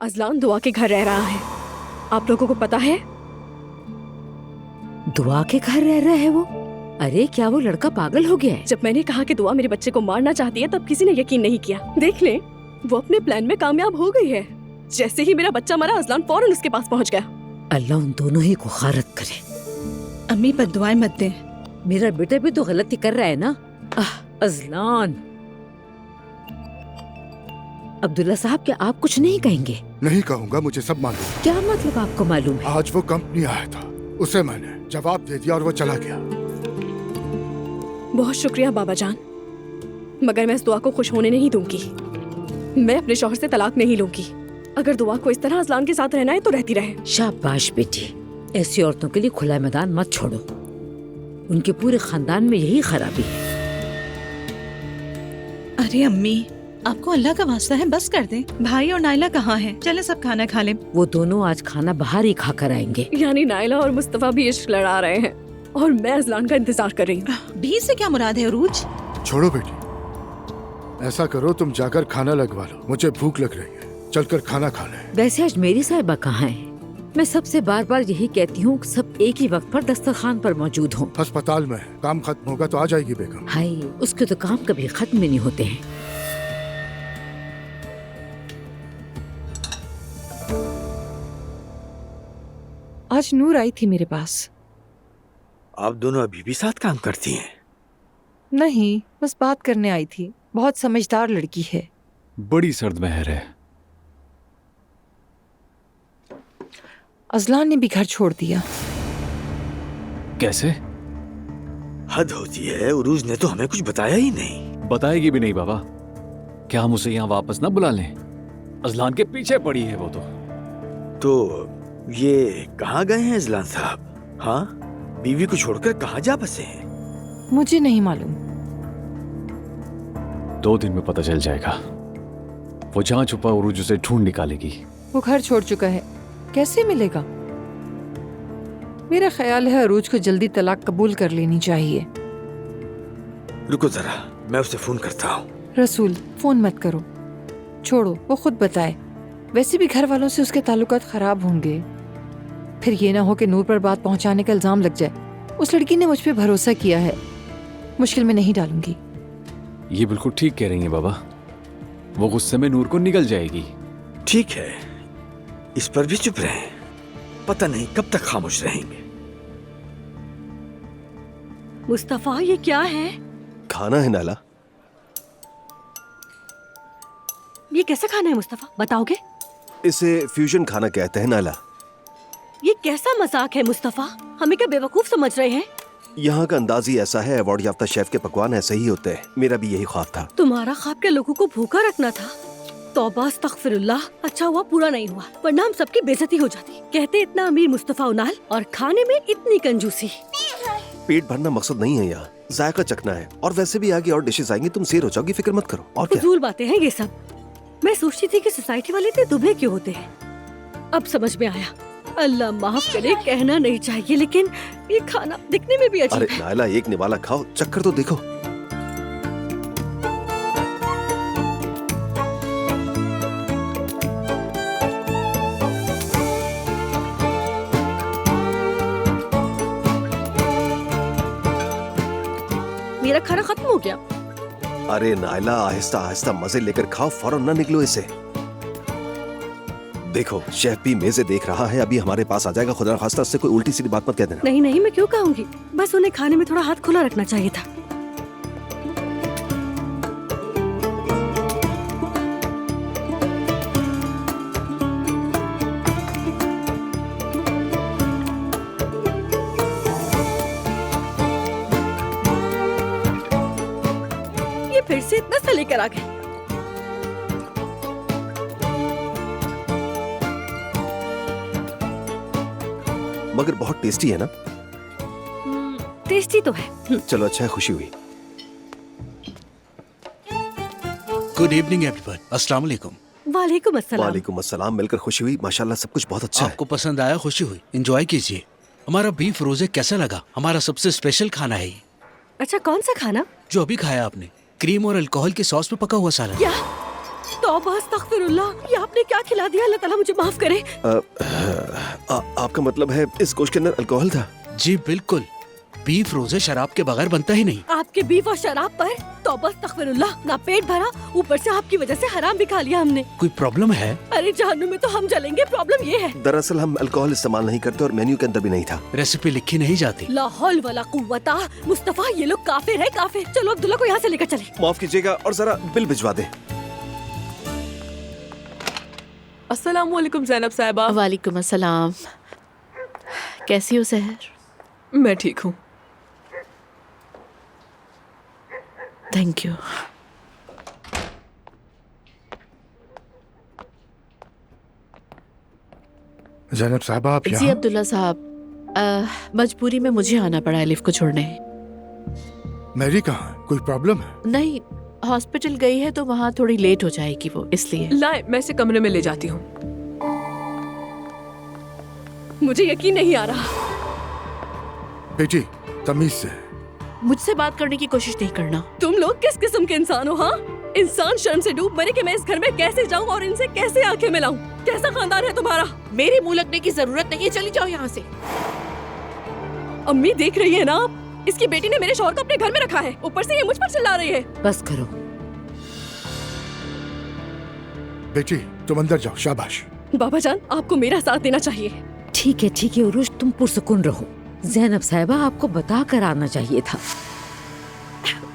Azlan दुआ के घर रह रहा है। आप लोगों को पता है? दुआ के घर रह रहा है वो? अरे क्या वो लड़का पागल हो गया है? जब मैंने कहा कि दुआ मेरे बच्चे को मारना चाहती है तब किसी ने यकीन नहीं किया। देख ले, वो अपने प्लान में कामयाब हो गई है। जैसे ही मेरा बच्चा मरा, अजलान फौरन उसके पास पहुंच गया। अल्लाह उन दोनों ही को खारत करे। अम्मी बद्दुआएं मत दें। मेरा बेटा भी तो गलती कर रहा है ना। अजलान। अब्दुल्ला साहब, क्या आप कुछ नहीं कहेंगे? नहीं कहूँगा, मुझे सब मालूम है। क्या मतलब आपको मालूम है? आज वो कंपनी आया था, उसे मैंने जवाब दे दिया और वो चला गया। बहुत शुक्रिया बाबा जान, मगर मैं इस दुआ को खुश होने नहीं दूंगी। मैं अपने शौहर से तलाक नहीं लूंगी। अगर दुआ को इस तरह अजलान के साथ रहना है तो रहती रहे। शाबाश बेटी, ऐसी औरतों के लिए खुला मैदान मत छोड़ो। उनके पूरे खानदान में यही खराबी है। अरे अम्मी, आपको अल्लाह का वास्ता है, बस कर दें। भाई और नाइला कहाँ हैं? चले सब खाना खा लें। वो दोनों आज खाना बाहर ही खा कर आएंगे। यानी नाइला और मुस्तफा भी इश्क लड़ा रहे हैं और मैं अजलान का इंतजार कर रही हूँ। भी से क्या मुराद है अरूज? छोड़ो बेटी, ऐसा करो तुम जाकर खाना लगवा लो, मुझे भूख लग रही है। चलकर खाना खा ले। वैसे आज मेरी साहिबा कहाँ है? मैं सबसे बार बार यही कहती हूँ, सब एक ही वक्त पर दस्तरखान पर मौजूद हों। अस्पताल में है, काम खत्म होगा तो आ जाएगी बेगम। हाय, उसके तो काम कभी खत्म ही नहीं होते हैं। आज नूर आई थी मेरे पास। आप दोनों अभी भी साथ काम करती हैं? नहीं, बस बात करने आई थी। बहुत समझदार लड़की है। बड़ी सर्द महर है। अजलान ने भी घर छोड़ दिया। कैसे? हद होती है, उरूज ने तो हमें कुछ बताया ही नहीं। बताएगी भी नहीं बाबा। क्या हम उसे यहाँ वापस न बुला लें? अजलान के पीछे पड़ी है वो तो ये कहाँ गए हैं अजलान साहब? हाँ, बीवी को छोड़कर कहाँ जा बसे हैं? मुझे नहीं मालूम। 2 दिन में पता चल जाएगा। वो जहाँ छुपा उरूज उसे ढूंढ निकालेगी। वो घर छोड़ चुका है, कैसे मिलेगा? मेरा ख्याल है अरूज को जल्दी तलाक कबूल कर लेनी चाहिए। रुको जरा, मैं उसे फोन करता हूँ। रसूल, फोन मत करो, छोड़ो, वो खुद बताए। वैसे भी घर वालों से उसके ताल्लुकात खराब होंगे। फिर ये ना हो कि नूर पर बात पहुंचाने का इल्जाम लग जाए। उस लड़की ने मुझ पे भरोसा किया है, मुश्किल में नहीं डालूंगी। ये बिल्कुल ठीक कह रही हैं बाबा। वो गुस्से में नूर को निगल जाएगी। ठीक है, इस पर भी चुप रहें। पता नहीं कब तक खामोश रहेंगे। मुस्तफा, ये क्या है? खाना है नाला। ये कैसा खाना है मुस्तफा, बताओगे? इसे फ्यूजन खाना कहते हैं नाला। ये कैसा मजाक है मुस्तफा? हमें क्या बेवकूफ समझ रहे हैं? यहाँ का अंदाज ही ऐसा है, अवार्ड याफ्ता शेफ के पकवान ऐसे ही होते हैं। मेरा भी यही ख्वाब था। तुम्हारा ख्वाब क्या लोगों को भूखा रखना था? तौबा अस्तगफिरुल्लाह, अच्छा हुआ पूरा नहीं हुआ, वरना हम सबकी बेइज्जती हो जाती। कहते इतना अमीर मुस्तफा उनाल और खाने में इतनी कंजूसी। पेट भरना मकसद नहीं है यहाँ, जायका चखना है। और वैसे भी आगे और डिशेस आएंगी, तुम सेर हो जाओगी, फिक्र मत करो। और क्या? फजूल बातें हैं ये सब। मैं सोचती थी कि सोसाइटी वाले इतने दुबले क्यों होते हैं। अब समझ में आया। अल्लाह माफ करे, कहना नहीं चाहिए, लेकिन ये खाना दिखने में भी अजीब अरे है। नाला, एक निवाला खाओ, चक्कर तो देखो। मेरा खाना खत्म हो गया। अरे नायला, आहिस्ता आहिस्ता मजे लेकर खाओ, फौरन ना निकलो इसे। देखो, शेफ भी मेज़े देख रहा है, अभी हमारे पास आ जाएगा। खुदा खास्ता उससे कोई उल्टी सीधी बात मत कह देना। नहीं नहीं, मैं क्यों कहूँगी, बस उन्हें खाने में थोड़ा हाथ खुला रखना चाहिए था। ये फिर से इतना सा लेकर आ गए। मगर बहुत टेस्टी है ना? टेस्टी तो है। चलो अच्छा है, खुशी हुई। Good evening everyone. अस्सलाम वालेकुम। वालेकुम अस्सलाम। वालेकुम अस्सलाम। मिलकर खुशी हुई। माशाल्लाह सब कुछ बहुत अच्छा है। आपको पसंद आया, खुशी हुई। एंजॉय कीजिए। हमारा बीफ रोजे कैसा लगा? हमारा सबसे स्पेशल खाना है ये। अच्छा, कौन सा खाना? जो अभी खाया आपने, क्रीम और अल्कोहल के सॉस में पका हुआ सालन। क्या? तौबा अस्तगफिरुल्लाह, ये आपने क्या खिला दिया? अल्लाह ताला मुझे माफ करे। आपका मतलब है इस गोश्त के अंदर अल्कोहल था? जी बिल्कुल, बीफ रोजे शराब के बगैर बनता ही नहीं। आपके बीफ और शराब पर तौबा अस्तगफिरुल्लाह, ना पेट भरा, ऊपर से आपकी वजह से हराम भी खा लिया हमने। कोई प्रॉब्लम है? अरे जहन्नुम में तो हम जलेंगे, प्रॉब्लम ये है। दरअसल हम अल्कोहल इस्तेमाल नहीं करते और मेन्यू के अंदर भी नहीं था। रेसिपी लिखी नहीं जाती। ला हौल वला कुव्वता, मुस्तफा ये लोग काफिर है काफिर। चलो अब्दुल्ला को यहाँ से लेकर चले। माफ कीजिएगा और जरा बिल भिजवा दे। अस्सलाम वालेकुम ज़ैनब साहिबा। वालेकुम अस्सलाम। कैसी हो सहर? मैं ठीक हूँ। Thank you. जैनब साहबा आप जी यहाँ? अब्दुल्ला साहब, मजबूरी में मुझे आना पड़ा एलिफ को छोड़ने। मैरी कहाँ है? कोई प्रॉब्लम है? नहीं, हॉस्पिटल गई है तो वहाँ थोड़ी लेट हो जाएगी वो, इसलिए। लाए, मैं इसे कमरे में ले जाती हूँ। मुझे यकीन नहीं आ रहा। बेटी तमीज से। मुझसे बात करने की कोशिश नहीं करना। तुम लोग किस किस्म के इंसान हो? हाँ, इंसान शर्म से डूब मरे कि मैं इस घर में कैसे जाऊँ और इनसे कैसे आंखें मिलाऊं? कैसा खानदान है तुम्हारा? मेरे मुंह लगने की जरूरत नहीं है, चली जाओ यहाँ से। अम्मी देख रही है ना आप? इसकी बेटी ने मेरे शौहर को अपने घर में रखा है, ऊपर से ये मुझ पर चिल्ला रही है। बस करो। बेटी तुम अंदर जाओ, शाबाश। बाबा जान, आपको मेरा साथ देना चाहिए। ठीक है उरुश, तुम पुरसुकून रहो। जैनब साहिबा आपको बता कर आना चाहिए था।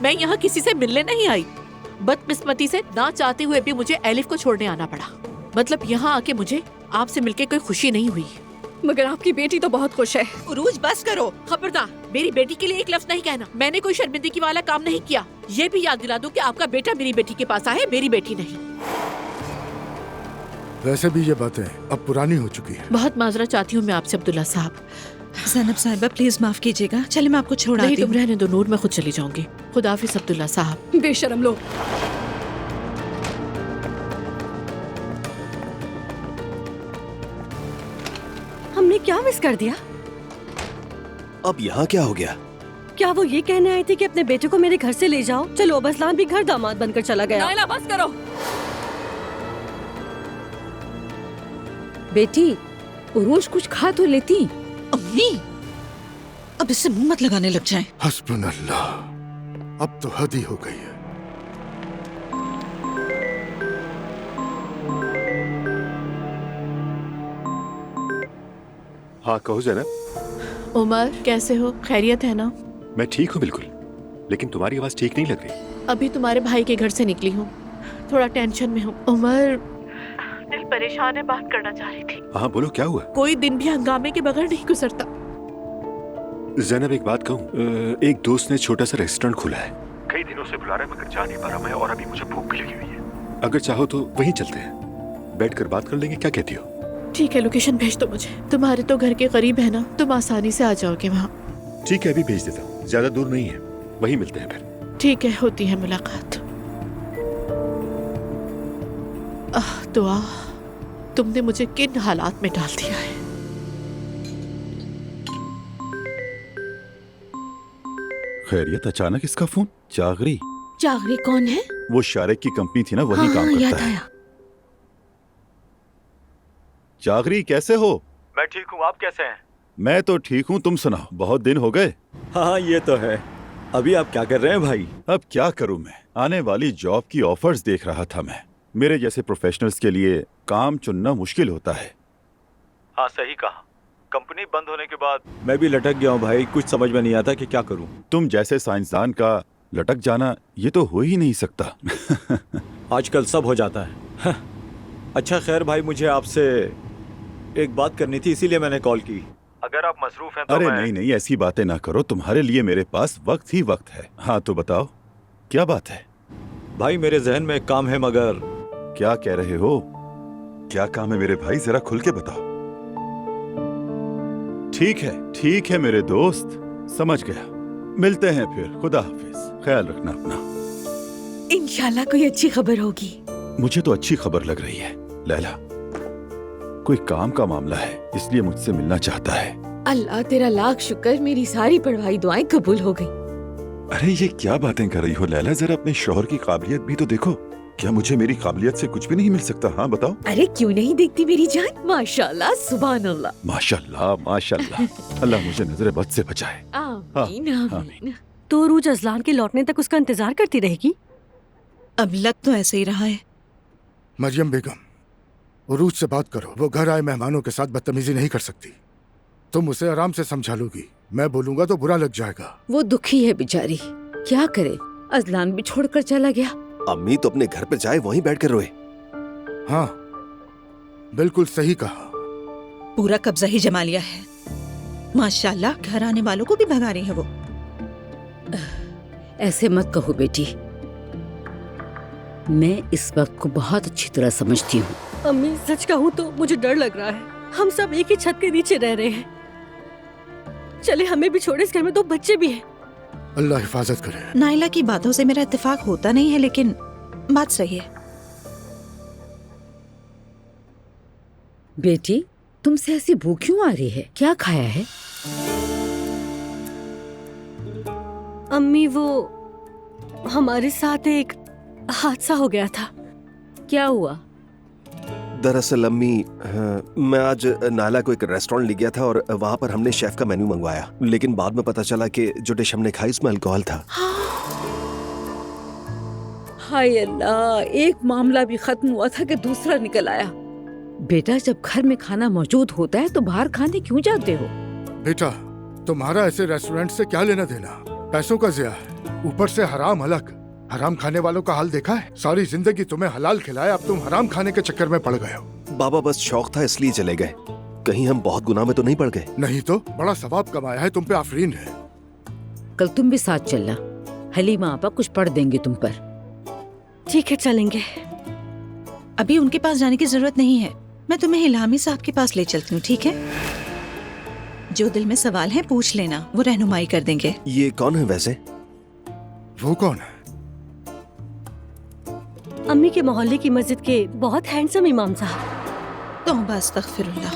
मैं यहाँ किसी से मिलने नहीं आई। बदकिस्मती से ना चाहते हुए भी मुझे एलिफ को छोड़ने आना पड़ा। मतलब यहाँ आके मुझे आपसे मिलके कोई खुशी नहीं हुई। मगर आपकी बेटी तो बहुत खुश है। उरूज बस करो, खबरदार मेरी बेटी के लिए एक लफ्ज नहीं कहना। मैंने कोई शर्मिंदगी वाला काम नहीं किया। ये भी याद दिला दूं कि आपका बेटा मेरी बेटी के पास आए, मेरी बेटी नहीं। वैसे भी ये बातें अब पुरानी हो चुकी है। बहुत माजरत चाहती हूँ मैं आपसे अब्दुल्ला साहब। ज़ैनब साहिबा प्लीज माफ कीजिएगा। चले मैं आपको छोड़ नहीं, आती तुम हूँ। रहने दो नूर, मैं खुद चली जाऊंगी। खुदा हाफिज अब्दुल्ला साहब। बेशरम लोग। हमने क्या मिस कर दिया? अब यहाँ क्या हो गया? क्या वो ये कहने आई थी कि अपने बेटे को मेरे घर से ले जाओ? चलो अब असलान भी घर दामाद बनकर चला गया। नायला बस करो। बेटी उरुश कुछ खा तो लेती। अम्मी अब इससे मुंह मत लगाने लग जाएं। हस्बुनल्लाह, अब तो हद ही हो गई है। हाँ कहो जैनब। उमर कैसे हो? खैरियत है ना? मैं ठीक हूँ बिल्कुल, लेकिन तुम्हारी आवाज ठीक नहीं लग रही। अभी तुम्हारे भाई के घर से निकली हूँ, थोड़ा टेंशन में हूँ। उमर दिल परेशान है, बात करना चाह रही थी। हाँ बोलो, क्या हुआ? कोई दिन भी हंगामे के बगैर नहीं गुजरता। जैनब एक बात कहूँ, एक दोस्त ने छोटा सा रेस्टोरेंट खोला है। कई दिनों से बुला रहा है मगर जा नहीं पा रहा मैं, और अभी मुझे भूख लगी हुई है। अगर चाहो तो वहीं चलते हैं, बैठकर बात कर लेंगे, क्या कहती हो? ठीक है, लोकेशन भेज दो मुझे। तुम्हारे तो घर के करीब है ना, तुम आसानी से आ जाओगे वहाँ। ठीक है, अभी भेज देता हूँ, ज्यादा दूर नहीं है, वहीं मिलते हैं फिर। ठीक है, होती है मुलाकात। दुआ, तुमने मुझे किन हालात में डाल दिया है। खैरियत, अचानक इसका फोन? जागरी? जागरी कौन है? वो शारिक की कंपनी थी ना, वही काम करता याद है। आया। जागरी कैसे हो? मैं ठीक हूँ, आप कैसे हैं? मैं तो ठीक हूँ, तुम सुनाओ, बहुत दिन हो गए। हाँ ये तो है। अभी आप क्या कर रहे हैं भाई? अब क्या करूँ मैं, आने वाली जॉब की ऑफर्स देख रहा था मैं। मेरे जैसे प्रोफेशनल्स के लिए काम चुनना मुश्किल होता है। हाँ सही कहा, कंपनी बंद होने के बाद मैं भी लटक गया हूँ भाई, कुछ समझ में नहीं आता कि क्या करूँ। तुम जैसे साइंसदान का लटक जाना ये तो हो ही नहीं सकता। आजकल सब हो जाता है। अच्छा खैर भाई, मुझे आपसे एक बात करनी थी, इसीलिए मैंने कॉल की। अगर आप मसरूफ हैं तो अरे नहीं, ऐसी बातें ना करो, तुम्हारे लिए मेरे पास वक्त ही वक्त है। हाँ तो बताओ, क्या बात है? भाई मेरे जहन में एक काम है, मगर क्या कह रहे हो? क्या काम है मेरे भाई, जरा खुल के बताओ। ठीक है मेरे दोस्त, समझ गया, मिलते हैं फिर, खुदा हाफिज, ख्याल रखना अपना। इंशाल्लाह कोई अच्छी खबर होगी। मुझे तो अच्छी खबर लग रही है लैला, कोई काम का मामला है, इसलिए मुझसे मिलना चाहता है। अल्लाह तेरा लाख शुक्र, मेरी सारी पढ़वाई दुआएं कबूल हो गई। अरे ये क्या बातें कर रही हो लैला, जरा अपने शौहर की काबिलियत भी तो देखो। क्या मुझे मेरी काबिलियत से कुछ भी नहीं मिल सकता? हाँ बताओ। अरे क्यों नहीं देखती मेरी जान? माशाल्लाह, सुभान अल्लाह। माशाल्लाह माशाल्लाह। अल्लाह मुझे नजर बद से बचाए। आमीन आमीन। तो रूज अजलान के लौटने तक उसका इंतजार करती रहेगी? अब लग तो ऐसे ही रहा है। मरियम बेगम, उरूज से बात करो। वो घर आए मेहमानों के साथ बदतमीजी नहीं कर सकती। तुम उसे आराम से समझा लोगी। मैं बोलूंगा तो बुरा लग जाएगा। वो दुखी है बेचारी, क्या करे, अजलान भी छोड़कर चला गया। अम्मी तो अपने घर पे जाए, वहीं बैठ कर रोए। हाँ, बिल्कुल सही कहा। पूरा कब्जा ही जमा लिया है। माशाल्लाह, घर आने वालों को भी भगा रही है वो। ऐसे मत कहो बेटी, मैं इस वक्त को बहुत अच्छी तरह समझती हूँ। अम्मी, सच कहूँ तो मुझे डर लग रहा है। हम सब एक ही छत के नीचे रह रहे हैं। चले हमें भी छोड़े, इस घर में 2 बच्चे भी हैं। अल्लाह हिफाजत करे। नाइला की बातों से मेरा इत्तेफाक होता नहीं है, लेकिन बात सही है। बेटी, तुमसे ऐसी भूख क्यों आ रही है? क्या खाया है? अम्मी, वो हमारे साथ एक हादसा हो गया था। क्या हुआ? दरअसल अम्मी, मैं आज नाला को एक रेस्टोरेंट ले गया था और वहाँ पर हमने शेफ का मेन्यू मंगवाया, लेकिन बाद में पता चला कि जो डिश हमने खाई उसमें अल्कोहल था। हाय अल्लाह, एक मामला भी खत्म हुआ था कि दूसरा निकल आया। बेटा, जब घर में खाना मौजूद होता है तो बाहर खाने क्यों जाते हो? बेटा, तुम्हारा ऐसे रेस्टोरेंट से क्या लेना देना? पैसों का ज़िया है, ऊपर से हराम अलग। हराम खाने वालों का हाल देखा है? सारी जिंदगी तुम्हें हलाल खिलाया, अब तुम हराम खाने के चक्कर में पड़ गए हो। बाबा, बस शौक था इसलिए चले गए। कहीं हम बहुत गुनाह में तो नहीं पड़ गए? नहीं तो बड़ा सवाब कमाया है, तुम पे आफरीन है। कल तुम भी साथ चलना, हलीमा आपा कुछ पढ़ देंगे तुम पर। ठीक है, चलेंगे। अभी उनके पास जाने की जरूरत नहीं है। मैं तुम्हें इल्हामी साहब के पास ले चलती हूँ, ठीक है? जो दिल में सवाल है पूछ लेना, वो रहनुमाई कर देंगे। ये कौन है वैसे? वो कौन है? अम्मी के मोहल्ले की मस्जिद के बहुत हैंडसम इमाम साहब। तौबा अस्तगफिरुल्लाह।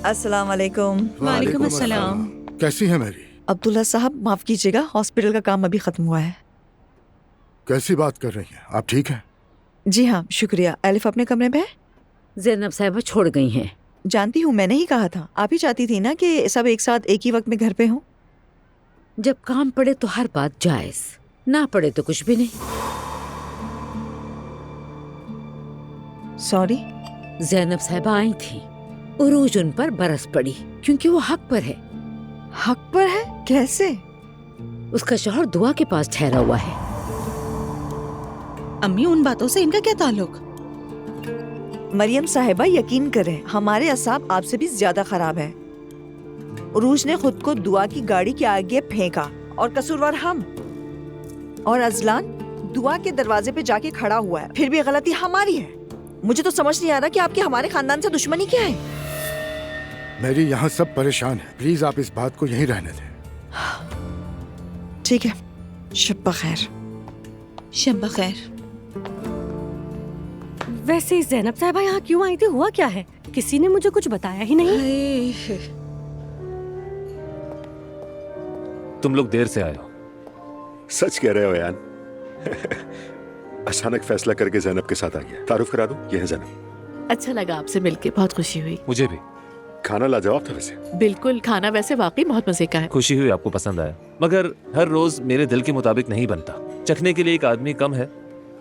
अस्सलाम वालेकुम। वालेकुम अस्सलाम। कैसी है मेरी? अब्दुल्ला साहब, माफ कीजिएगा, हॉस्पिटल का काम अभी खत्म हुआ है। कैसी बात कर रही हैं? आप ठीक हैं? जी हाँ, शुक्रिया। एलिफ अपने कमरे में है? ज़ैनब साहिबा छोड़ गई हैं। जानती हूँ, मैंने ही कहा था। आप ही चाहती थी ना कि सब एक साथ एक ही वक्त में घर पे हों। जब काम पड़े तो हर बात जायज, ना पड़े तो कुछ भी नहीं। सॉरी। ज़ैनब साहिबा आई थी, उरूज उन पर बरस पड़ी क्योंकि वो हक पर है। हक पर है? कैसे? उसका शौहर दुआ के पास ठहरा हुआ है। अम्मी, उन बातों से इनका क्या ताल्लुक? मरियम साहिबा, यकीन करें, हमारे असाब आपसे भी ज्यादा खराब है। उरूज ने खुद को दुआ की गाड़ी के आगे फेंका और कसूरवार हम। और अजलान दुआ के दरवाजे पे जाके खड़ा हुआ है, फिर भी गलती हमारी है। मुझे तो समझ नहीं आ रहा कि आपकी हमारे खानदान से दुश्मनी क्या है। मेरी यहाँ सब परेशान है, प्लीज आप इस बात को यहीं रहने दें। ठीक है, शब बखैर। शब बखैर। वैसे ज़ैनब साहिबा यहाँ क्यों आई थी? हुआ क्या है? किसी ने मुझे कुछ बताया ही नहीं। तुम लोग देर से आए हो। सच कह रहे हो यान। अचानक फैसला करके जैनब के साथ आ गया। तारुफ करा दूं, ये है जैनब। अच्छा लगा आपसे मिलके, बहुत खुशी हुई। मुझे भी। खाना लाजवाब था वैसे। बिल्कुल, खाना वैसे वाकई बहुत मजे का है। खुशी हुई आपको पसंद आया, मगर हर रोज मेरे दिल के मुताबिक नहीं बनता। चखने के लिए एक आदमी कम है,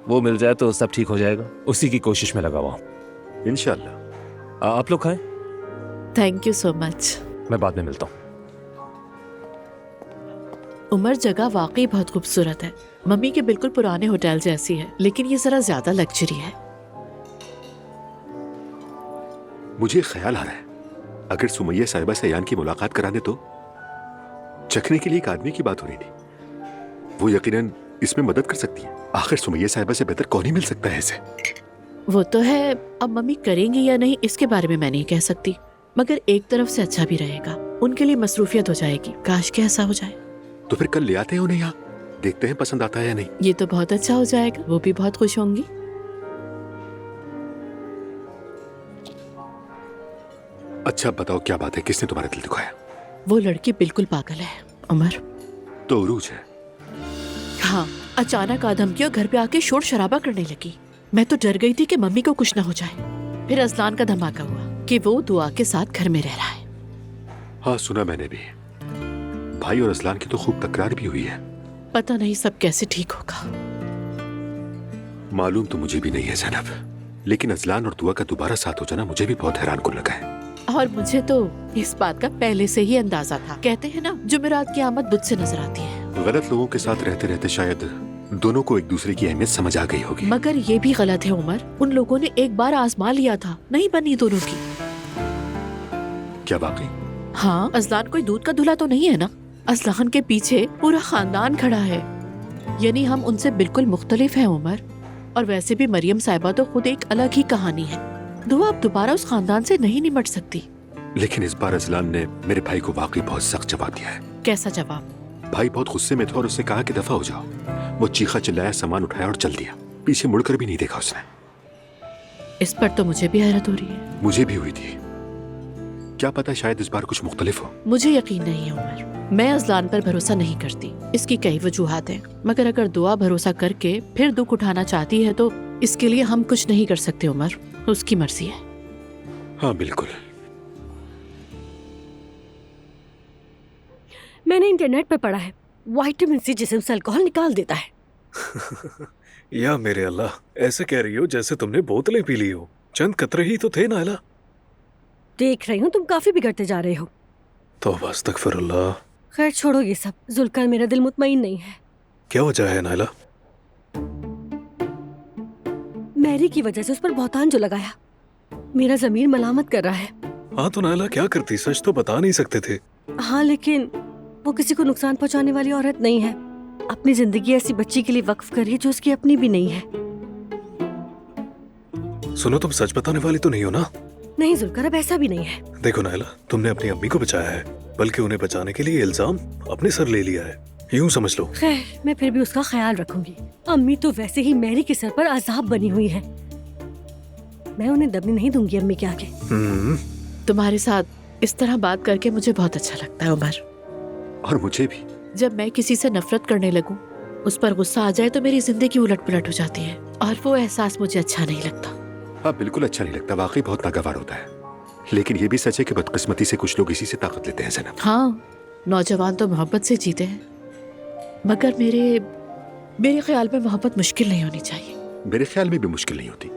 वो मिल जाए तो सब ठीक हो जाएगा। उसी की कोशिश में लगा हुआ हूँ। इंशाल्लाह। आप लोग खाएं। Thank you so much. मैं बाद में मिलता हूँ। उमर, जगह वाकई बहुत खूबसूरत है। मम्मी के बिल्कुल पुराने होटल जैसी है, लेकिन ये जरा ज्यादा लग्जरी है। मुझे ख्याल आ रहा है, अगर सुमैया साहिबा से यान की मुलाकात करा दे तो। चखने के लिए एक आदमी की बात हो रही थी, वो यकीनन इसमें मदद कर सकती है। आखिर सुमैया साहिबा से बेहतर कौन ही मिल सकता है इसे। वो तो है, अब मम्मी करेंगी या नहीं इसके बारे में मैं नहीं कह सकती, मगर एक तरफ से अच्छा भी रहेगा। उनके लिए मसरूफियत हो जाएगी। काश के ऐसा हो जाए। तो फिर कल ले आते हैं उन्हें यहाँ, देखते हैं पसंद आता है या नहीं। ये तो बहुत अच्छा हो जाएगा, वो भी बहुत खुश होंगी। अच्छा बताओ क्या बात है, किसने तुम्हारा दिल दुखाया? वो लड़की बिल्कुल पागल है उमर। तो उरूज है। हाँ, अचानक आदम की और घर पे आके शोर शराबा करने लगी। मैं तो डर गई थी कि मम्मी को कुछ ना हो जाए। फिर अजलान का धमाका हुआ कि वो दुआ के साथ घर में रह रहा है। हाँ, सुना मैंने भी। भाई और अजलान की तो खूब तकरार भी हुई है। पता नहीं सब कैसे ठीक होगा। मालूम तो मुझे भी नहीं है ज़ैनब, लेकिन अजलान और दुआ का दोबारा साथ हो जाना मुझे भी बहुत हैरान कुन लगा है। और मुझे तो इस बात का पहले से ही अंदाजा था। कहते हैं ना, जुमेरात की आमद बुध से नजर आती है। गलत लोगों के साथ रहते रहते शायद दोनों को एक दूसरे की अहमियत समझ आ गई होगी। मगर ये भी गलत है उमर। उन लोगों ने एक बार आजमा लिया था, नहीं बनी दोनों की। क्या वाकई? हाँ, अजलान कोई दूध का धुला तो नहीं है ना। अजलान के पीछे पूरा खानदान खड़ा है, यानी हम उनसे बिल्कुल मुख्तलिफ हैं उमर। और वैसे भी मरियम साहिबा तो खुद एक अलग ही कहानी है। दुआ अब दोबारा उस खानदान से नहीं निमट सकती। लेकिन इस बार अजलान ने मेरे भाई को वाकई बहुत सख्त जवाब दिया है। कैसा जवाब? भाई बहुत गुस्से में था और उससे कहा कि दफा हो जाओ। वो चीखा चिल्लाया, सामान उठाया और चल दिया। पीछे मुड़कर भी नहीं देखा उसने। इस पर तो मुझे भी हैरत हो रही है। मुझे भी हुई थी। क्या पता शायद इस बार कुछ मुख्तलिफ हो। मुझे यकीन नहीं है उमर। मैं अजलान पर भरोसा नहीं करती। इसकी कई वजूहात हैं, मगर अगर दुआ भरोसा करके फिर दुख उठाना चाहती है तो इसके लिए हम कुछ नहीं कर सकते उमर। उसकी मर्जी है। हाँ बिल्कुल। मैंने इंटरनेट पर पढ़ा है, विटामिन सी जिस्म से अल्कोहल निकाल देता है। या मेरे अल्लाह, ऐसे कह रही हो जैसे तुमने बोतलें पी ली हो। चंद कतरे ही तो थे नायला। देख रही हूँ तुम काफी बिगड़ते जा रहे हो। तौबा अस्तगफिरुल्लाह। खैर छोड़ो ये सब। जुल्कर, मेरा दिल मुतमईन नहीं है। क्या वजह है नायला? मैरी की वजह से उस पर बहुतान जो लगाया, मेरा जमीर मलामत कर रहा है। हाँ तो नायला क्या करती, सच तो बता नहीं सकते थे। हाँ, लेकिन वो किसी को नुकसान पहुंचाने वाली औरत नहीं है। अपनी जिंदगी ऐसी बच्ची के लिए वक्फ करी जो उसकी अपनी भी नहीं है। सुनो, तुम सच बताने वाली तो नहीं हो ना? नहीं जुल्कर, अब ऐसा भी नहीं है। देखो नायला, तुमने अपनी अम्मी को बचाया है, बल्कि उन्हें बचाने के लिए इल्जाम अपने सर ले लिया है, यूं समझ लो। खैर, मैं फिर भी उसका ख्याल रखूंगी। अम्मी तो वैसे ही मैरी के सर पर अजाब बनी हुई है। मैं उन्हें दबने नहीं दूंगी अम्मी के आगे। तुम्हारे साथ इस तरह बात करके मुझे बहुत अच्छा लगता है उमर। और मुझे भी। जब मैं किसी से नफरत करने लगूं, उस पर गुस्सा आ जाए तो मेरी जिंदगी उलट पुलट हो जाती है, और वो एहसास मुझे अच्छा नहीं लगता। हाँ बिल्कुल अच्छा नहीं लगता, वाकई बहुत नागवार होता है। लेकिन ये भी सच है कि बदकिस्मती से कुछ लोग इसी से ताकत लेते हैं ज़ैनब। हाँ, नौजवान तो मोहब्बत से जीते हैं, मगर मेरे ख्याल में मोहब्बत मुश्किल नहीं होनी चाहिए। मेरे ख्याल में भी मुश्किल नहीं होती,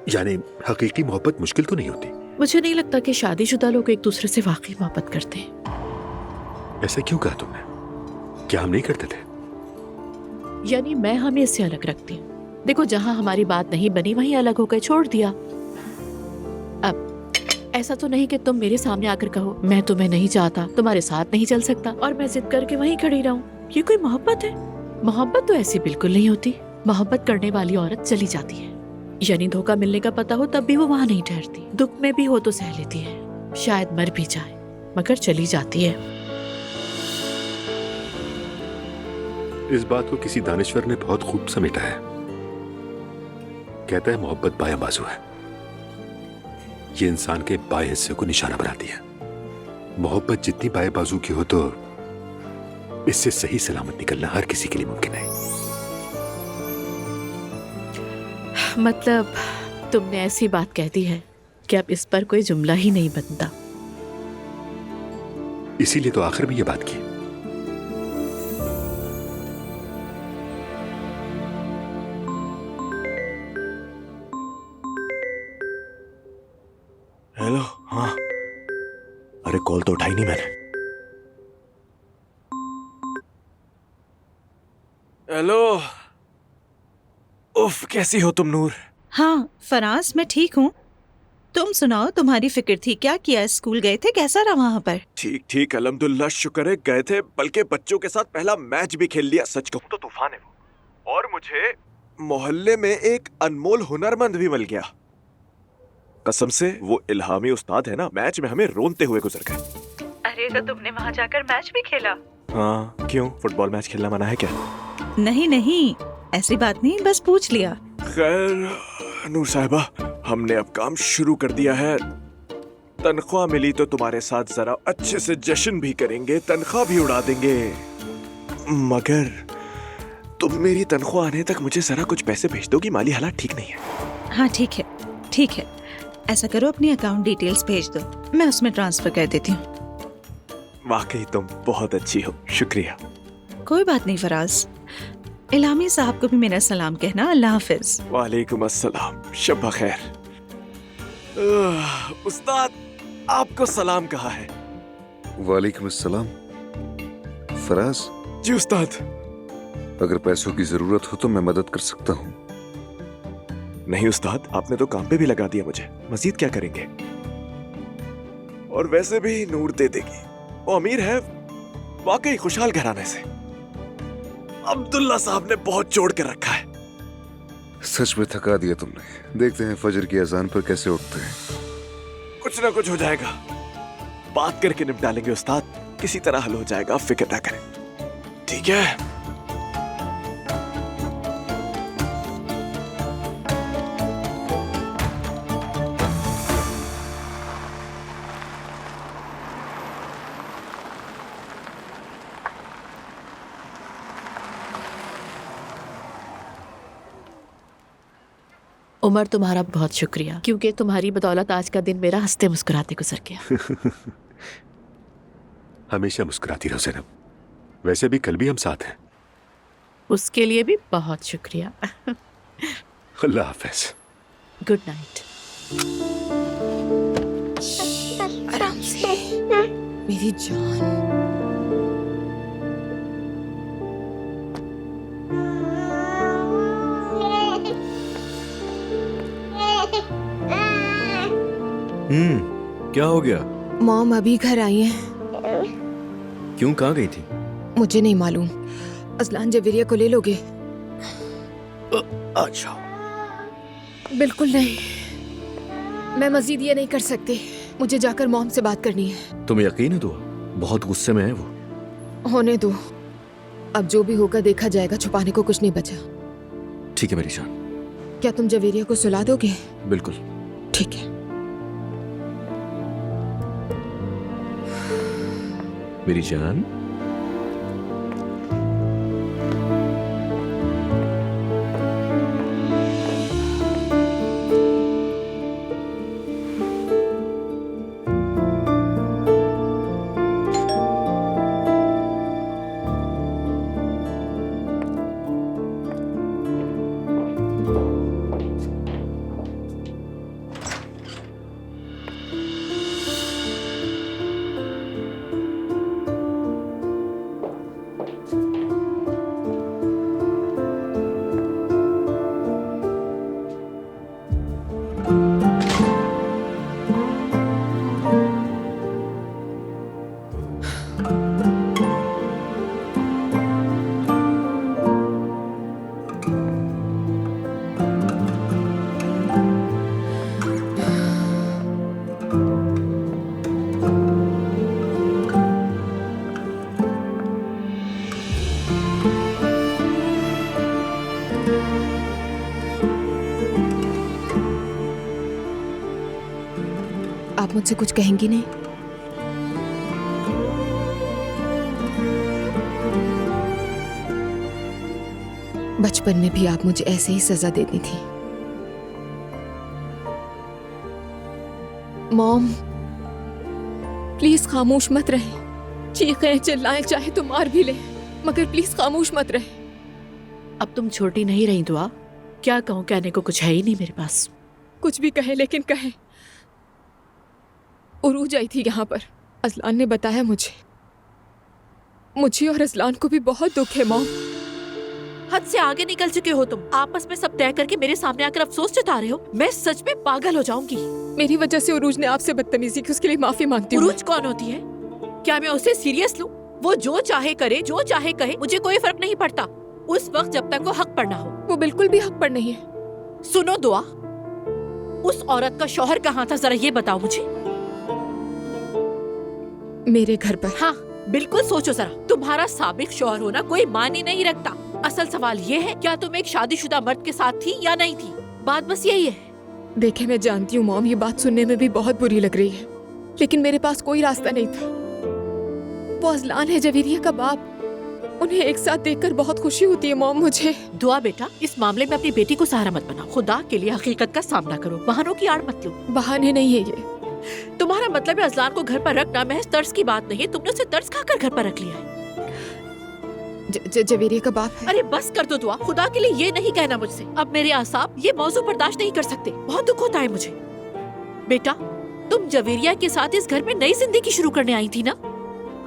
यानी हकीकी मोहब्बत मुश्किल तो नहीं होती। मुझे नहीं लगता कि शादीशुदा लोग एक दूसरे से वाकई मोहब्बत करते हैं। ऐसा क्यों कहा तुमने? क्या हम नहीं करते थे? यानी मैं हमें इससे अलग रखती हूँ। देखो, जहाँ हमारी बात नहीं बनी वहीं अलग होकर छोड़ दिया। अब ऐसा तो नहीं कि तुम मेरे सामने आकर कहो मैं तुम्हें नहीं चाहता, तुम्हारे साथ नहीं चल सकता, और मैं जिद करके वहीं खड़ी रहूं। ये कोई मोहब्बत है? मोहब्बत तो ऐसी बिल्कुल नहीं होती। मोहब्बत करने वाली औरत चली जाती है, यानी धोखा मिलने का पता हो तब भी वो वहाँ नहीं ठहरती। दुख में भी हो तो सह लेती है, शायद मर भी जाए, मगर चली जाती है। इस बात को किसी दानिश्वर ने बहुत खूब समेटा है। कहता है मोहब्बत बायां बाजू है, ये इंसान के बाएं हिस्से को निशाना बनाती है। मोहब्बत जितनी बाएं बाजू की हो तो इससे सही सलामत निकलना हर किसी के लिए मुमकिन है। मतलब तुमने ऐसी बात कह दी है कि अब इस पर कोई जुमला ही नहीं बनता। इसीलिए तो आखिर में ये बात की। हेलो। हाँ, अरे कॉल तो उठाई नहीं मैंने। हेलो। उफ, कैसी हो तुम नूर? हाँ फराज, मैं ठीक हूँ। तुम सुनाओ, तुम्हारी फिक्र थी, क्या किया? स्कूल गए थे, कैसा रहा वहाँ पर? ठीक ठीक, अल्हम्दुलिल्लाह, शुक्र है गए थे, बल्कि बच्चों के साथ पहला मैच भी खेल लिया। सच कहूँ तो तूफान है वो। और मुझे मोहल्ले में एक अनमोल हुनरमंद भी मिल गया। कसम से वो इल्हामी उस्ताद है ना, मैच में हमें रोनते हुए गुजर गए। अरे तो तुमने वहाँ जाकर मैच भी खेला? हाँ, क्यों? फुटबॉल मैच खेलना मना है क्या? नहीं नहीं, ऐसी बात नहीं, बस पूछ लिया। खैर नूर साहिबा, हमने अब काम शुरू कर दिया है। तनख्वाह मिली तो तुम्हारे साथ जरा अच्छे से जश्न भी करेंगे, तनख्वाह भी उड़ा देंगे। मगर तुम मेरी तनख्वाह आने तक मुझे जरा कुछ पैसे भेज दो कि माली हालात ठीक नहीं है। हाँ ठीक है, ठीक है। ऐसा करो, अपनी अकाउंट डिटेल्स भेज दो, मैं उसमें ट्रांसफर कर देती हूँ। वाकई तुम बहुत अच्छी हो, शुक्रिया। कोई बात नहीं फराज। इलामी साहब को भी मेरा सलाम कहना। अल्लाह हाफिज। वालेकुम अस्सलाम, शब खैर। उस्ताद आपको सलाम कहा है। वालेकुम अस्सलाम। फराज जी उस्ताद। अगर पैसों की जरूरत हो तो मैं मदद कर सकता हूँ। नहीं उस्ताद, आपने तो काम पे भी लगा दिया मुझे, मजीद क्या करेंगे। और वैसे भी नूर दे देगी, वो अमीर है, वाकई खुशहाल घराने से। अब्दुल्ला साहब ने बहुत जोड़ कर रखा है। सच में थका दिया तुमने। देखते हैं फजर की अजान पर कैसे उठते हैं। कुछ ना कुछ हो जाएगा, बात करके निपटा लेंगे उस्ताद, किसी तरह हल हो जाएगा, आप फिक्र ना करें। ठीक है। उमर, तुम्हारा बहुत शुक्रिया, क्योंकि तुम्हारी बदौलत आज का दिन मेरा हंसते मुस्कुराते गुजर गया। हमेशा मुस्कुराती रहो ज़ैनब। वैसे भी कल भी हम साथ हैं। उसके लिए भी बहुत शुक्रिया। अल्लाह हाफ़िज़। Good night. आराम से मेरी जान। क्या हो गया? मॉम अभी घर आई है। क्यों, कहाँ गई थी? मुझे नहीं मालूम। अजलान जवेरिया को ले लोगे? अच्छा। बिल्कुल नहीं, मैं मजीद ये नहीं कर सकती। मुझे जाकर मॉम से बात करनी है। तुम्हें यकीन है दुआ बहुत गुस्से में है वो? होने दो, अब जो भी होगा देखा जाएगा। छुपाने को कुछ नहीं बचा। ठीक है मेरी जान। क्या तुम जवेरिया को सुला दोगे? बिल्कुल। ठीक है। मेरी जान। आप मुझसे कुछ कहेंगी नहीं? बचपन में भी आप मुझे ऐसे ही सजा देती थी। मॉम, प्लीज खामोश मत रहे। चीखें चिल्लाएं, चाहे तो मार भी ले, मगर प्लीज खामोश मत रहे। अब तुम छोटी नहीं रही दुआ। क्या कहूँ, कहने को कुछ है ही नहीं मेरे पास। कुछ भी कहे, लेकिन कहे। उरूज आई थी यहाँ पर। अजलान ने बताया मुझे और अजलान को भी बहुत दुख है मॉम। हद से आगे निकल चुके हो तुम। आपस में सब तय करके मेरे सामने आकर अफसोस जता रहे हो। मैं सच में पागल हो जाऊंगी। मेरी वजह से उरूज ने आपसे बदतमीजी की, उसके लिए माफी मांगती हूँ। उरूज कौन होती है? क्या मैं उसे सीरियस लूं? वो जो चाहे करे, जो चाहे कहे, मुझे कोई फर्क नहीं पड़ता उस वक्त जब तक वो हक पर ना हो। वो बिल्कुल भी हक पर नहीं है। सुनो दुआ, उस औरत का शौहर कहाँ था, जरा ये बताओ मुझे। मेरे घर पर। हाँ बिल्कुल, सोचो जरा। तुम्हारा साबिक शौहर होना कोई मायने नहीं रखता। असल सवाल ये है, क्या तुम एक शादीशुदा मर्द के साथ थी या नहीं थी? बात बस यही है। देखे, मैं जानती हूँ मॉम, ये बात सुनने में भी बहुत बुरी लग रही है, लेकिन मेरे पास कोई रास्ता नहीं था। वो अजलान है, जवेरिया का बाप। उन्हें एक साथ देखकर बहुत खुशी होती है मॉम मुझे। दुआ बेटा, इस मामले में अपनी बेटी को सहारा मत बनाओ। खुदा के लिए हकीकत का सामना करो, बहानों की आड़ मत लो। बहाने नहीं है ये। तुम्हारा मतलब है अजलान को घर पर रखना महज तर्स की बात नहीं है, तुमने उसे तर्स खाकर घर पर रख लिया है। जवेरिया का बाप है। अरे बस कर दो दुआ, खुदा के लिए ये नहीं कहना मुझसे। अब मेरे आसाब ये मौजू बर्दाश्त नहीं कर सकते, बहुत दुख होता है मुझे। बेटा, तुम जवेरिया के साथ इस घर में नई जिंदगी शुरू करने आई थी ना?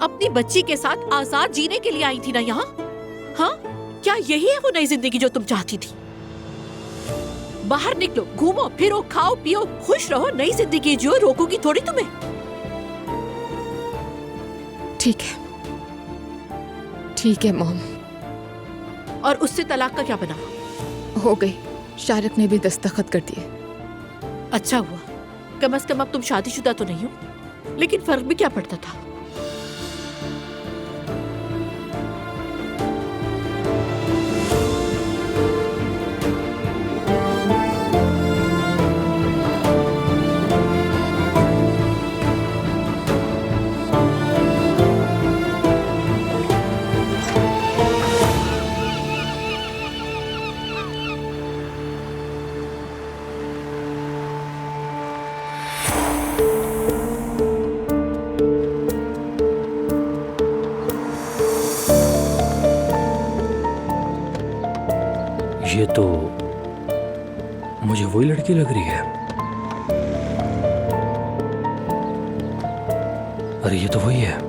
अपनी बच्ची के साथ आजाद जीने के लिए आई थी ना यहाँ? हाँ, क्या यही है वो नई जिंदगी जो तुम चाहती थी? बाहर निकलो, घूमो फिरो, खाओ पियो, खुश रहो, नई जिंदगी जियो, रोकोगी थोड़ी तुम्हें। ठीक है मॉम। और उससे तलाक का क्या बना? हो गई, शारिक ने भी दस्तखत कर दिए। अच्छा हुआ, कम से कम अब तुम शादीशुदा तो नहीं हो। लेकिन फर्क भी क्या पड़ता था? ये तो मुझे वही लड़की लग रही है। अरे ये तो वही है।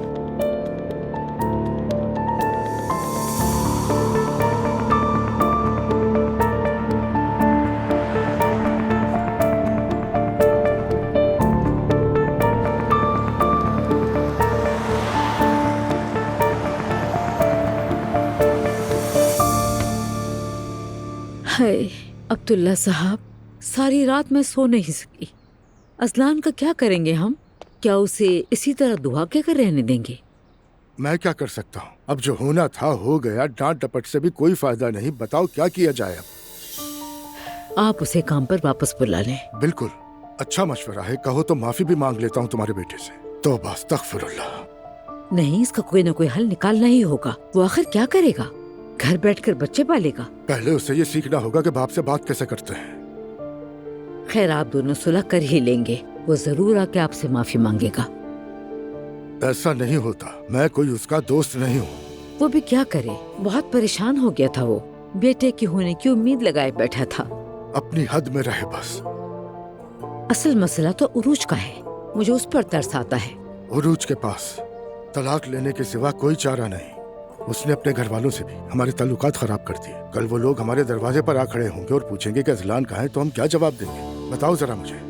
हाय अब्दुल्ला साहब, सारी रात मैं सो नहीं सकी। अजलान का क्या करेंगे हम? क्या उसे इसी तरह दुआ के कर रहने देंगे? मैं क्या कर सकता हूँ? अब जो होना था हो गया, डांट डपट से भी कोई फायदा नहीं। बताओ क्या किया जाए अब? आप उसे काम पर वापस बुला लें। बिल्कुल, अच्छा मशवरा है। कहो तो माफी भी मांग लेता हूँ तुम्हारे बेटे से। तौबा अस्तगफिरुल्लाह। नहीं, इसका कोई ना कोई हल निकालना ही होगा। वो आखिर क्या करेगा? घर बैठकर बच्चे पालेगा? पहले उसे ये सीखना होगा कि बाप से बात कैसे करते हैं। खैर, आप दोनों सुलह कर ही लेंगे। वो जरूर आके आपसे माफी मांगेगा। ऐसा नहीं होता, मैं कोई उसका दोस्त नहीं हूँ। वो भी क्या करे, बहुत परेशान हो गया था। वो बेटे की होने की उम्मीद लगाए बैठा था। अपनी हद में रहे बस। असल मसला तो उरूज का है। मुझे उस पर तरस आता है। उरूज के पास तलाक लेने के सिवा कोई चारा नहीं। उसने अपने घर वालों से भी हमारे ताल्लुकात खराब कर दिए। कल वो लोग हमारे दरवाजे पर आ खड़े होंगे और पूछेंगे कि अजलान कहाँ है, तो हम क्या जवाब देंगे? बताओ जरा मुझे।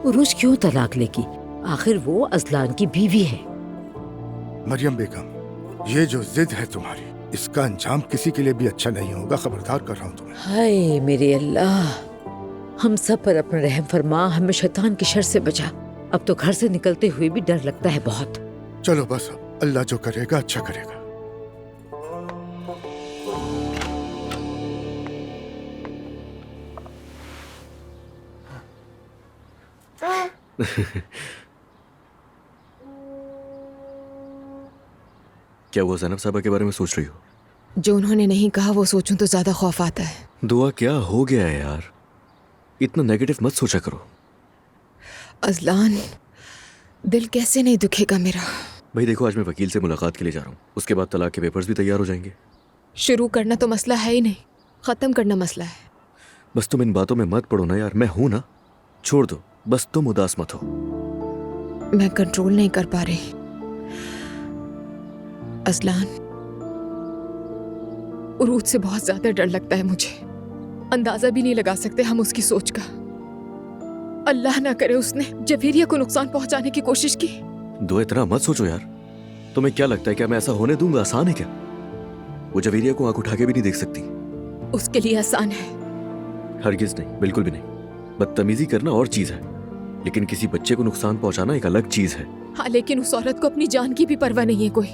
उरूज क्यों तलाक लेगी? आखिर वो अजलान की बीवी है। मरियम बेगम, ये जो जिद है तुम्हारी, इसका अंजाम किसी के लिए भी अच्छा नहीं होगा। खबरदार कर रहा हूँ तुम्हें। हाय मेरे अल्लाह, हम सब पर अपना रहम फरमा, हमें शैतान की शर से बचा। अब तो घर से निकलते हुए भी डर लगता है बहुत। चलो बस, अब अल्लाह जो करेगा अच्छा करेगा। क्या वो ज़ैनब साहबा के बारे में सोच रही हो? जो उन्होंने नहीं कहा वो सोचूं तो ज्यादा खौफ आता है। दुआ क्या हो गया है यार, इतना नेगेटिव मत सोचा करो। अजलान, दिल कैसे नहीं दुखेगा मेरा। भाई देखो, आज मैं वकील से मुलाकात के लिए जा रहा हूँ। उसके बाद तलाक के पेपर्स भी तैयार हो जाएंगे। शुरू करना तो मसला है ही नहीं, खत्म करना मसला है। बस तुम इन बातों में मत पड़ो ना यार, मैं हूं ना। छोड़ दो, बस तुम उदास मत हो। मैं कंट्रोल नहीं कर पा रही। अजलान, उरूज से बहुत ज्यादा डर लगता है मुझे। अंदाजा भी नहीं लगा सकते हम उसकी सोच का। अल्लाह ना करे उसने जवेरिया को नुकसान पहुंचाने की कोशिश की। दो इतना मत सोचो यार। तुम्हें क्या लगता है क्या मैं ऐसा होने दूंगा? आसान है क्या? वो जवेरिया को आंख उठा के भी नहीं देख सकती। उसके लिए आसान है? हरगिज नहीं, बिल्कुल भी नहीं। बदतमीजी करना और चीज है, लेकिन किसी बच्चे को नुकसान पहुंचाना एक अलग चीज है। हाँ, लेकिन उस औरत को अपनी जान की भी परवाह नहीं है कोई।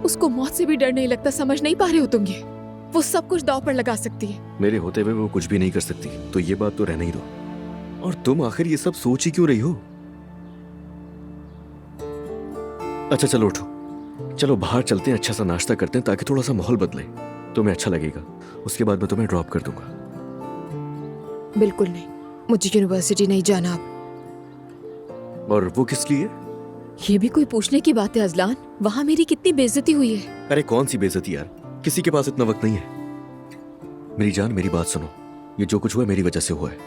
उसको मौत से भी डर नहीं लगता। समझ नहीं पा रहे हो तुम? ये वो सब कुछ दांव पर लगा सकती है। मेरे होते हुए वो कुछ भी नहीं कर सकती, तो ये बात तो रहने ही दो। और तुम आखिर ये सब सोच ही क्यों रही हो? अच्छा चलो उठो, चलो बाहर चलते हैं, अच्छा सा नाश्ता करते हैं ताकि थोड़ा सा माहौल बदले, तुम्हें अच्छा लगेगा। उसके बाद मैं तुम्हें ड्रॉप कर दूंगा। बिल्कुल नहीं, मुझे यूनिवर्सिटी नहीं जाना अब। और वो किस लिए? ये भी कोई पूछने की बात है अजलान? वहाँ मेरी कितनी बेइज्जती हुई है। अरे कौन सी बेइज्जती यार, किसी के पास इतना वक्त नहीं है। मेरी जान, मेरी बात सुनो, ये जो कुछ हुआ मेरी वजह से हुआ है।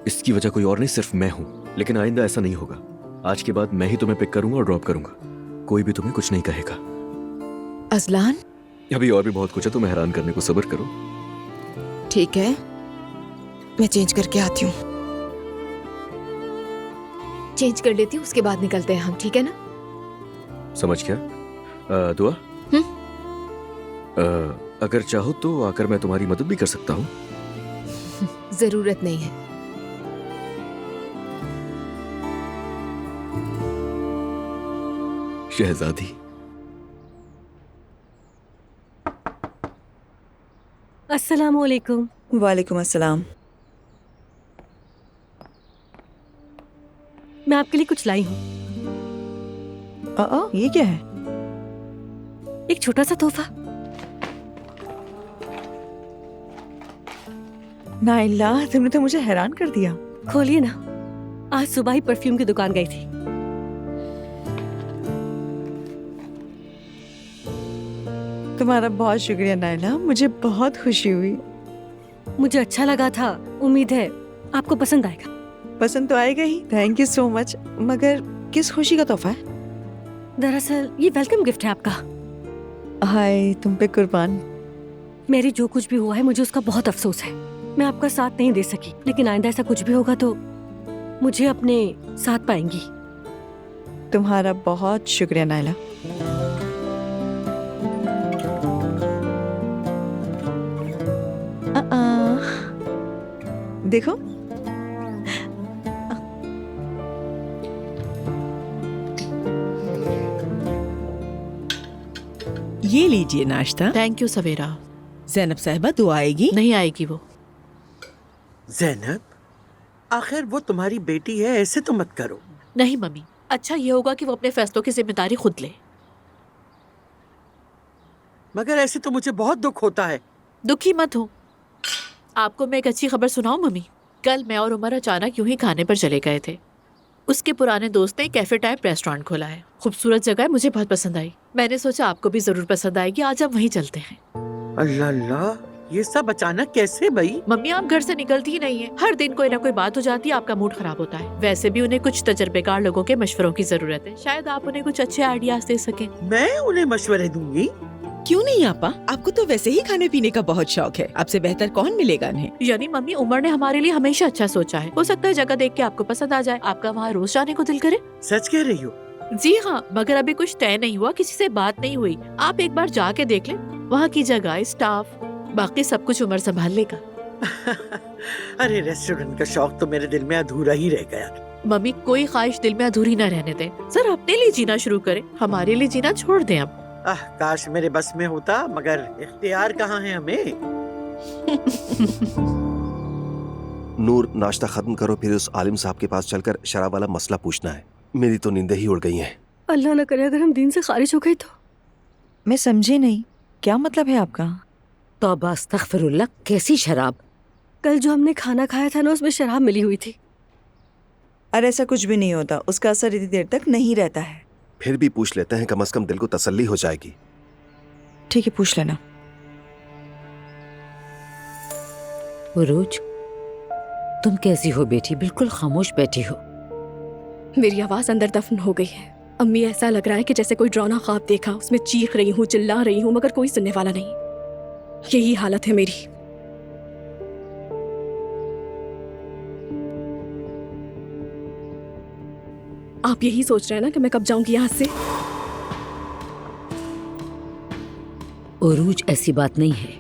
इसकी वजह कोई और नहीं, सिर्फ मैं हूँ। लेकिन आइंदा ऐसा नहीं होगा। आज के बाद मैं ही तुम्हें पिक करूंगा और ड्रॉप करूंगा। कोई भी तुम्हें कुछ नहीं कहेगा। अजलान, अभी और भी बहुत कुछ है, तुम्हें हैरान करने को, सब्र करो। ठीक है, मैं चेंज करके आती हूँ। चेंज कर लेती हूँ, उसके बाद निकलते हैं हम, ठीक है ना? समझ गया। दुआ, अगर चाहो तो आकर मैं तुम्हारी मदद भी कर सकता हूँ। जरूरत नहीं है। शहजादी, अस्सलामु अलैकुम। वालेकुम अस्सलाम। मैं आपके लिए कुछ लाई हूँ। ये क्या है? एक छोटा सा तोहफा। नाइला, तुमने तो मुझे हैरान कर दिया। खोलिए ना। आज सुबह ही परफ्यूम की दुकान गई थी। तुम्हारा बहुत शुक्रिया नाइला, मुझे बहुत खुशी हुई। मुझे अच्छा लगा था, उम्मीद है आपको पसंद आएगा। पसंद तो आएगा ही। Thank you so much. मगर किस खुशी का तोहफा है? दरअसल ये वेलकम गिफ्ट है आपका। हाय, तुम पे कुर्बान। मेरी जो कुछ भी हुआ है मुझे उसका बहुत अफसोस है। मैं आपका साथ नहीं दे सकी, लेकिन आइंदा ऐसा कुछ भी होगा तो मुझे अपने साथ पाएंगी। तुम्हारा बहुत शुक्रिया नाइला। देखो, ये लीजिए नाश्ता। थैंक यू सवेरा। जैनब साहिबा दुआ आएगी? नहीं आएगी वो। जैनब, आखिर वो तुम्हारी बेटी है, ऐसे तो मत करो। नहीं मम्मी, अच्छा ये होगा कि वो अपने फैसलों की जिम्मेदारी खुद ले। मगर ऐसे तो मुझे बहुत दुख होता है। दुखी मत हो। आपको मैं एक अच्छी खबर सुनाऊं मम्मी? कल मैं और उमर अचानक यूं ही खाने पर चले गए थे। उसके पुराने दोस्त ने कैफे टाइप रेस्टोरेंट खोला है। खूबसूरत जगह है, मुझे बहुत पसंद आई। मैंने सोचा आपको भी जरूर पसंद आएगी, आज हम वहीं चलते हैं। अल्लाह अल्लाह, ये सब अचानक कैसे भाई? मम्मी आप घर से निकलती ही नहीं है। हर दिन कोई ना कोई बात हो जाती है, आपका मूड खराब होता है। वैसे भी उन्हें कुछ तजर्बेकार लोगों के मशवरों की जरूरत है। शायद आप उन्हें कुछ अच्छे आइडियाज दे सकें। मैं उन्हें मशवरे दूंगी? क्यों नहीं आपा, आपको तो वैसे ही खाने पीने का बहुत शौक है। आपसे बेहतर कौन मिलेगा उन्हें? यानी मम्मी, उमर ने हमारे लिए हमेशा अच्छा सोचा है। हो सकता है जगह देख के आपको पसंद आ जाए, आपका वहाँ रोज जाने को दिल करे। सच कह रही हो? जी हाँ, मगर अभी कुछ तय नहीं हुआ, किसी से बात नहीं हुई। आप एक बार जाके देख लें, वहाँ की जगह, स्टाफ, बाकी सब कुछ उमर संभाल लेगा। अरे रेस्टोरेंट का शौक तो मेरे दिल में अधूरा ही रह गया। मम्मी, कोई ख्वाहिश दिल में अधूरी न रहने दें। सर अपने लिए जीना शुरू करें, हमारे लिए जीना छोड़ दें अब। काश मेरे बस में होता, मगर इख्तियार कहाँ है हमें। नूर, नाश्ता खत्म करो, फिर उस आलिम साहब के पास चलकर शराब वाला मसला पूछना है। मेरी तो नींदें ही उड़ गई हैं। अल्लाह न करे अगर हम दीन से खारिज हो गए तो। मैं समझी नहीं, क्या मतलब है आपका? तौबा अस्तगफिरुल्लाह, कैसी शराब? कल जो हमने खाना खाया था ना, उसमें शराब मिली हुई थी। अरे ऐसा कुछ भी नहीं होता, उसका असर इतनी देर तक नहीं रहता है। फिर भी पूछ लेते हैं, कम से कम दिल को तसल्ली हो जाएगी। ठीक है, पूछ लेना। उरूज, तुम कैसी हो बेटी? बिल्कुल खामोश बैठी हो। मेरी आवाज अंदर दफन हो गई है अम्मी। ऐसा लग रहा है कि जैसे कोई डरावना ख्वाब देखा, उसमें चीख रही हूँ, चिल्ला रही हूँ, मगर कोई सुनने वाला नहीं। यही हालत है मेरी। आप यही सोच रहे हैं ना कि मैं कब जाऊंगी यहाँ से? उरूज, ऐसी बात नहीं है।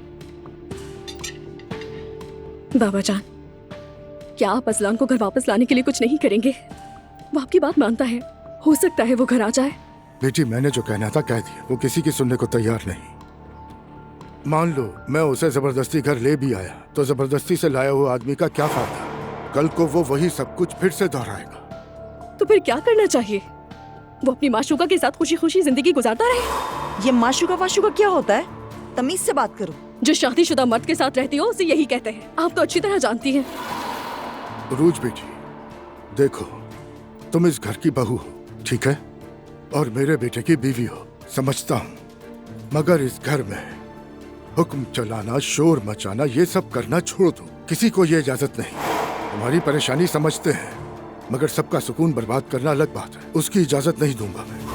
बाबा जान, क्या आप असलान को घर वापस लाने के लिए कुछ नहीं करेंगे? वो आपकी बात मानता है, हो सकता है वो घर आ जाए। बेटी, मैंने जो कहना था कह दिया। वो किसी की सुनने को तैयार नहीं। मान लो मैं उसे जबरदस्ती घर ले भी आया, तो जबरदस्ती से लाया हुआ आदमी का क्या फायदा? कल को वो वही सब कुछ फिर से दोहराएगा। तो फिर क्या करना चाहिए? वो अपनी माशूका के साथ खुशी खुशी जिंदगी गुजारता रहे। ये माशूका वाशूका क्या होता है? तमीज से बात करो। जो शादीशुदा मर्द के साथ रहती हो उसे यही कहते हैं। आप तो अच्छी तरह जानती हैं। उरूज बेटी, देखो, तुम इस घर की बहू हो, ठीक है, और मेरे बेटे की बीवी हो, समझता हूँ, मगर इस घर में हुक्म चलाना, शोर मचाना, ये सब करना छोड़ दो। किसी को ये इजाजत नहीं। तुम्हारी परेशानी समझते हैं, मगर सबका सुकून बर्बाद करना अलग बात है। उसकी इजाजत नहीं दूंगा मैं।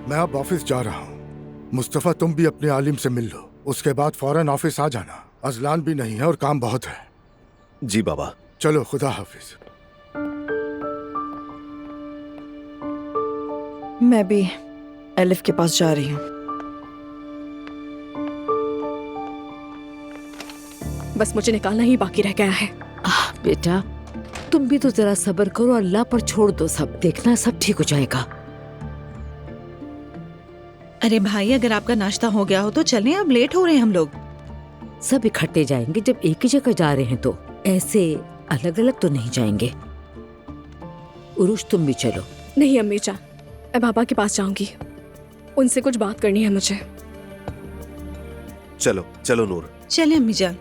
मैं अब ऑफिस जा रहा हूँ। मुस्तफा, तुम भी अपने आलिम से मिल लो, उसके बाद फौरन ऑफिस आ जाना। अजलान भी नहीं है और काम बहुत है। जी बाबा। चलो, खुदा हाफिज। मैं भी एलिफ के पास जा रही हूँ। बस मुझे निकालना ही बाकी रह गया है। बेटा, तुम भी तो जरा सब्र करो, अल्लाह पर छोड़ दो सब। देखना सब ठीक हो जाएगा। अरे भाई, अगर आपका नाश्ता हो गया हो तो चलें, अब लेट हो रहे हैं हम लोग। सब इकट्ठे जाएंगे। जब एक ही जगह जा रहे हैं तो ऐसे अलग अलग तो नहीं जाएंगे। उरुश, तुम भी चलो। नहीं अम्मी जान, मैं पापा के पास जाऊंगी। उनसे कुछ बात करनी है मुझे। चलो चलो नूर। चले अम्मी जान।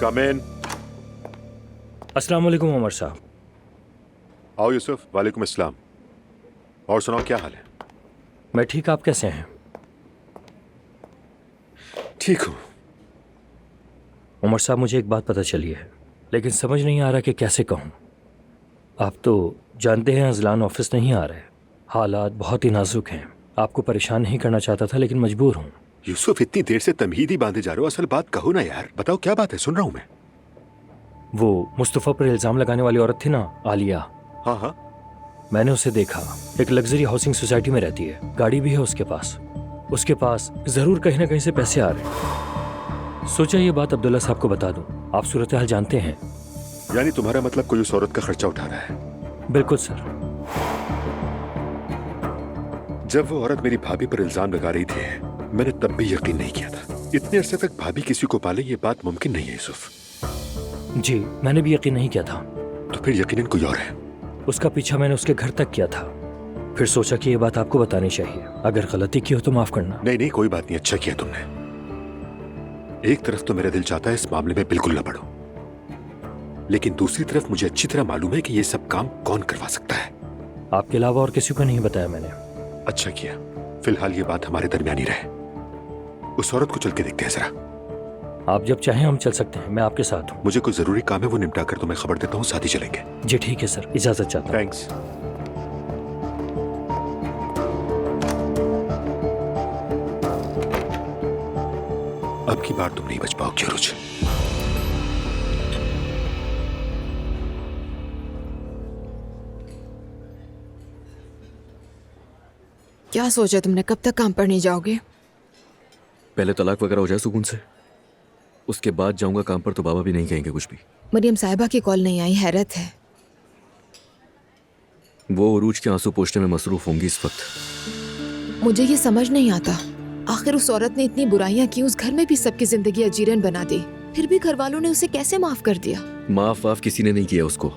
Come in. अस्सलाम वालेकुम उमर साहब। आओ यूसुफ। वालेकुम अस्सलाम। और सुनाओ, क्या हाल है? मैं ठीक, आप कैसे हैं? ठीक हूँ। उमर साहब, मुझे एक बात पता चली है, लेकिन समझ नहीं आ रहा कि कैसे कहूँ। आप तो जानते हैं अजलान ऑफिस नहीं आ रहे। हालात बहुत ही नाजुक हैं। आपको परेशान नहीं करना चाहता था, लेकिन मजबूर हूँ। यूसुफ, इतनी देर से तमहीद ही बांधे जा रहे हो। असल बात कहो ना यार। बताओ क्या बात है, सुन रहा हूँ मैं। वो मुस्तफ़ा पर इल्ज़ाम लगाने वाली औरत थी ना, आलिया। हाँ हाँ, मैंने उसे देखा। एक लग्जरी हाउसिंग सोसाइटी में रहती है, गाड़ी भी है उसके पास। उसके पास ज़रूर कहीं ना कहीं से पैसे आ रहे हैं। सोचा ये बात अब्दुल्ला साहब को बता दूं। आप सूरत हाल जानते हैं। यानी तुम्हारा मतलब कोई उस औरत का खर्चा उठा रहा है? बिल्कुल सर। जब वो औरत मेरी भाभी पर इल्जाम लगा रही थी, मैंने तब भी यकीन नहीं किया था। इतने अरसे तक भाभी किसी को पाले, ये बात मुमकिन नहीं है यूसुफ। जी, मैंने भी यकीन नहीं किया था। तो फिर यकीनन कोई और है। उसका पीछा मैंने उसके घर तक किया था। फिर सोचा कि ये बात आपको बतानी चाहिए। अगर गलती की हो तो माफ करना। नहीं नहीं, कोई बात नहीं, अच्छा किया तुमने। एक तरफ तो मेरा दिल चाहता है इस मामले में बिल्कुल न पड़ो, लेकिन दूसरी तरफ मुझे अच्छी तरह मालूम है कि ये सब काम कौन करवा सकता है। आपके अलावा और किसी को नहीं बताया मैंने। अच्छा किया। फिलहाल ये बात हमारे दरमियान ही रहे। उस औरत को चल के देखते हैं जरा। आप जब चाहें हम चल सकते हैं, मैं आपके साथ हूँ। मुझे कोई जरूरी काम है, वो निपटा कर तो मैं खबर देता हूँ, साथ ही चलेंगे। जी ठीक है सर, इजाजत चाहता हूँ। थैंक्स। अब की बार तुम नहीं बच पाओगे रुच। क्या सोचा तुमने? कब तक काम पर नहीं जाओगे? पहले तलाक वगैरह हो जाए सुकून से, उसके बाद जाऊंगा काम पर। तो बाबा भी नहीं कहेंगे कुछ भी। मरियम साहिबा की कॉल नहीं आई, हैरत है। वो उरूज के आंसू पोंछने में मसरूफ होंगी इस वक्त। मुझे ये समझ नहीं आता, आखिर उस औरत ने इतनी बुराइयां की, उस घर में भी सबकी जिंदगी अजीरन बना दी, फिर भी घर वालों ने उसे कैसे माफ कर दिया? माफ वाफ किसी ने नहीं किया उसको,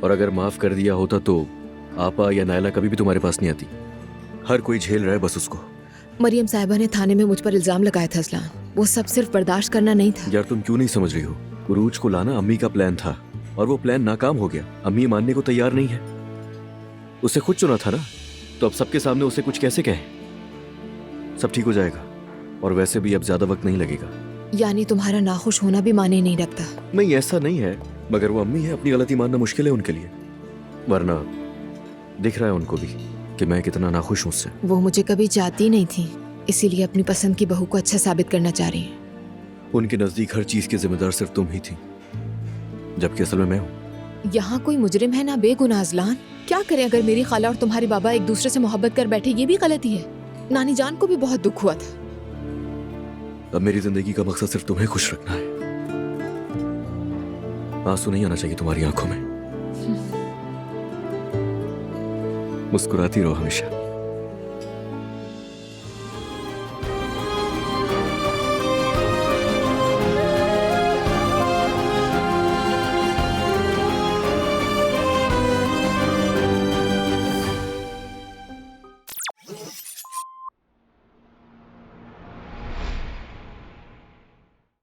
और अगर माफ कर दिया होता तो आपा या नायला कभी भी तुम्हारे पास नहीं आती। हर कोई झेल रहा है बस उसको। मरियम साहिबा ने थाने में मुझ पर इल्जाम लगाया था असलान, वो सब सिर्फ बर्दाश्त करना नहीं था। यार तुम क्यों नहीं समझ रही हो? उरूज को लाना अम्मी का प्लान था, और वो प्लान नाकाम हो गया। अम्मी मानने को तैयार नहीं है। उसे खुद चुना था ना, तो अब सबके सामने उसे कुछ कैसे कहें? सब ठीक हो जाएगा, और वैसे भी अब ज्यादा वक्त नहीं लगेगा। यानी तुम्हारा नाखुश होना भी माने नहीं रखता? नहीं, ऐसा नहीं है, मगर वो अम्मी है, अपनी गलती मानना मुश्किल है उनके लिए। वरना दिख रहा है उनको भी कि मैं कितना नाखुश हूं उससे। वो मुझे कभी चाहती नहीं थी, इसीलिए अपनी पसंद की बहू को अच्छा साबित करना चाह रही है। उनके नजदीक हर चीज की जिम्मेदार सिर्फ तुम ही थी, जबकि असल में मैं हूँ। यहाँ कोई मुजरिम है ना बेगुनाह अजलान। क्या करें अगर मेरी खाला और तुम्हारे बाबा एक दूसरे से मोहब्बत कर बैठे? ये भी गलती है। नानी जान को भी बहुत दुख हुआ था। अब मेरी जिंदगी का मकसद सिर्फ तुम्हें खुश रखना है। आंसू नहीं आना चाहिए तुम्हारी आंखों में। मुस्कुराती रहो हमेशा।